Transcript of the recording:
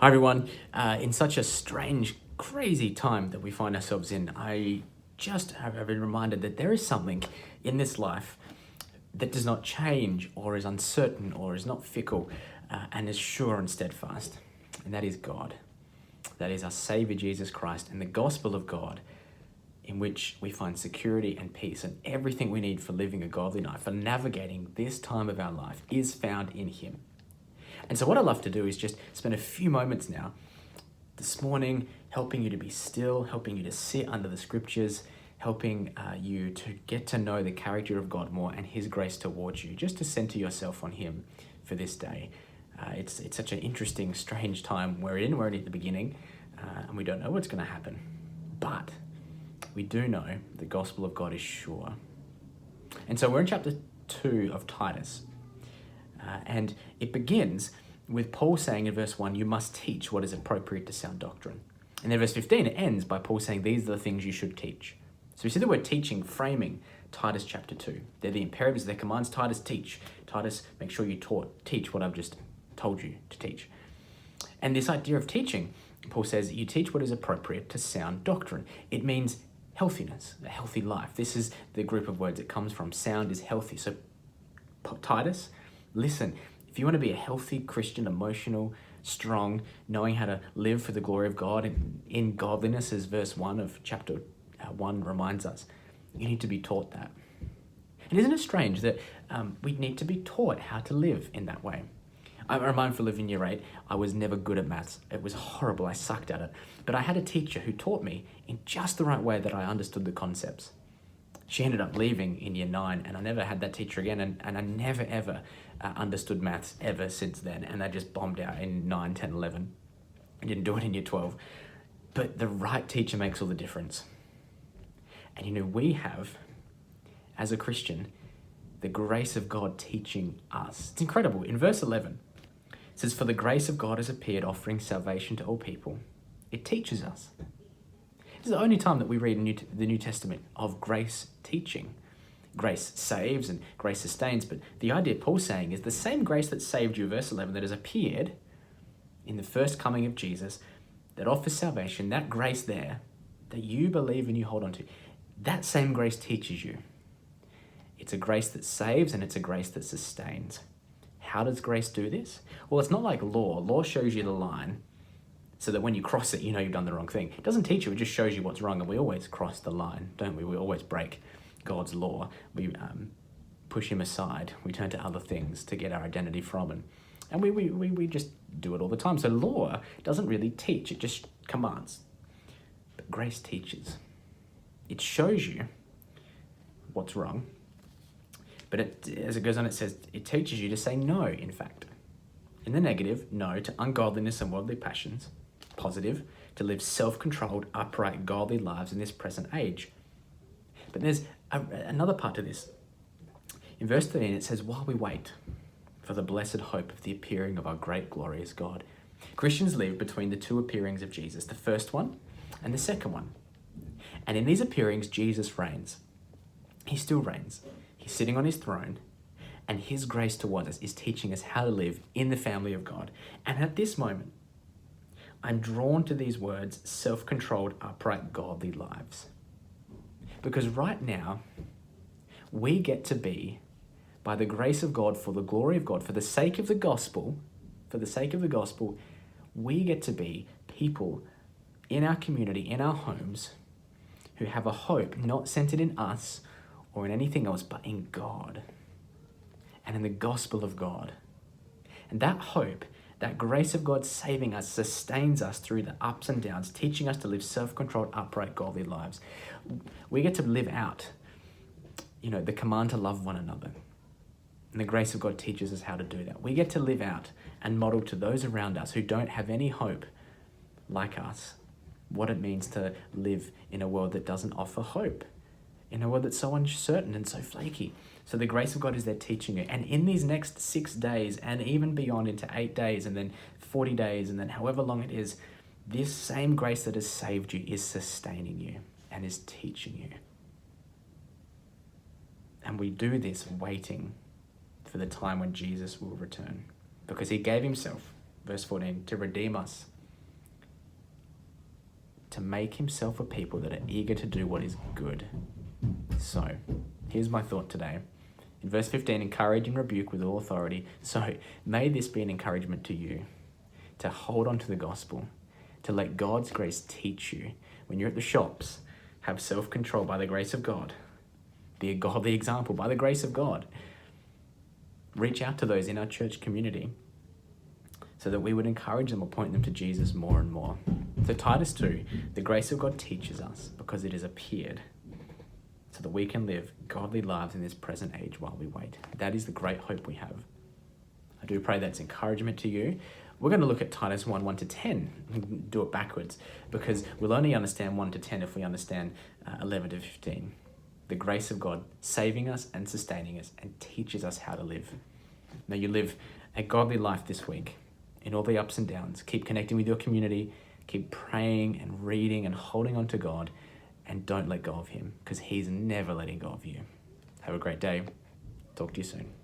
Hi everyone. In such a strange, crazy time that we find ourselves in, I just have been reminded that there is something in this life that does not change or is uncertain or is not fickle and is sure and steadfast. And that is God. That is our Savior Jesus Christ and the gospel of God, in which we find security and peace, and everything we need for living a godly life, for navigating this time of our life, is found in Him. And so what I love to do is just spend a few moments now this morning helping you to be still, helping you to sit under the scriptures, helping you to get to know the character of God more and His grace towards you, just to center yourself on Him for this day. It's such an interesting, strange time we're in. We're at the beginning and we don't know what's going to happen. But we do know the gospel of God is sure. And so we're in chapter 2 of Titus. And it begins with Paul saying in verse 1, you must teach what is appropriate to sound doctrine. And then verse 15, it ends by Paul saying, these are the things you should teach. So we see the word teaching framing Titus chapter 2. They're the imperatives, they're commands. Titus, teach. Titus, make sure you teach what I've just told you to teach. And this idea of teaching, Paul says, you teach what is appropriate to sound doctrine. It means healthiness, a healthy life. This is the group of words it comes from. Sound is healthy. So Titus, listen, if you want to be a healthy Christian, emotional, strong, knowing how to live for the glory of God in godliness, as verse 1 of chapter 1 reminds us, you need to be taught that. And isn't it strange that we need to be taught how to live in that way? I'm mindful of in year 8, I was never good at maths. It was horrible, I sucked at it. But I had a teacher who taught me in just the right way that I understood the concepts. She ended up leaving in year 9 and I never had that teacher again, and I never ever understood maths ever since then, and I just bombed out in 9, 10, 11. I didn't do it in year 12. But the right teacher makes all the difference. And we have, as a Christian, the grace of God teaching us. It's incredible. In verse 11, it says, for the grace of God has appeared, offering salvation to all people. It teaches us. This is the only time that we read in the New Testament of grace teaching. Grace saves and grace sustains, but the idea Paul's saying is the same grace that saved you, verse 11, that has appeared in the first coming of Jesus, that offers salvation, that grace there, that you believe and you hold on to, that same grace teaches you. It's a grace that saves and it's a grace that sustains. How does grace do this? Well, it's not like law. Law shows you the line so that when you cross it, you know you've done the wrong thing. It doesn't teach you, it just shows you what's wrong, and we always cross the line, don't we? We always break God's law. We push Him aside. We turn to other things to get our identity from, and we just do it all the time. So law doesn't really teach, it just commands. But grace teaches. It shows you what's wrong, but as it goes on, it says it teaches you to say no, in fact. In the negative, no to ungodliness and worldly passions. Positive, to live self-controlled, upright, godly lives in this present age. But there's another part to this. In verse 13, it says, while we wait for the blessed hope of the appearing of our great glorious God. Christians live between the two appearings of Jesus, the first one and the second one. And in these appearings, Jesus reigns. He still reigns. He's sitting on His throne, and His grace towards us is teaching us how to live in the family of God. And at this moment, I'm drawn to these words, self-controlled, upright, godly lives. Because right now, we get to be, by the grace of God, for the glory of God, for the sake of the gospel, we get to be people in our community, in our homes, who have a hope not centered in us or in anything else, but in God and in the gospel of God. And that hope, that grace of God saving us, sustains us through the ups and downs, teaching us to live self-controlled, upright, godly lives. We get to live out, the command to love one another. And the grace of God teaches us how to do that. We get to live out and model to those around us who don't have any hope like us what it means to live in a world that doesn't offer hope, in a world that's so uncertain and so flaky. So the grace of God is there teaching you. And in these next 6 days and even beyond into 8 days and then 40 days and then however long it is, this same grace that has saved you is sustaining you and is teaching you. And we do this waiting for the time when Jesus will return, because He gave Himself, verse 14, to redeem us to make himself a people that are eager to do what is good. So, here's my thought today. In verse 15, encourage and rebuke with all authority. So, may this be an encouragement to you to hold on to the gospel, to let God's grace teach you. When you're at the shops, have self-control by the grace of God. Be a godly example by the grace of God. Reach out to those in our church community so that we would encourage them or point them to Jesus more and more. So Titus 2, the grace of God teaches us because it has appeared so that we can live godly lives in this present age while we wait. That is the great hope we have. I do pray that's encouragement to you. We're going to look at Titus 1 to 10, do it backwards, because we'll only understand 1 to 10 if we understand 11 to 15. The grace of God saving us and sustaining us and teaches us how to live. May you live a godly life this week in all the ups and downs. Keep connecting with your community, keep praying and reading and holding on to God, and don't let go of him because he's never letting go of you. Have a great day. Talk to you soon.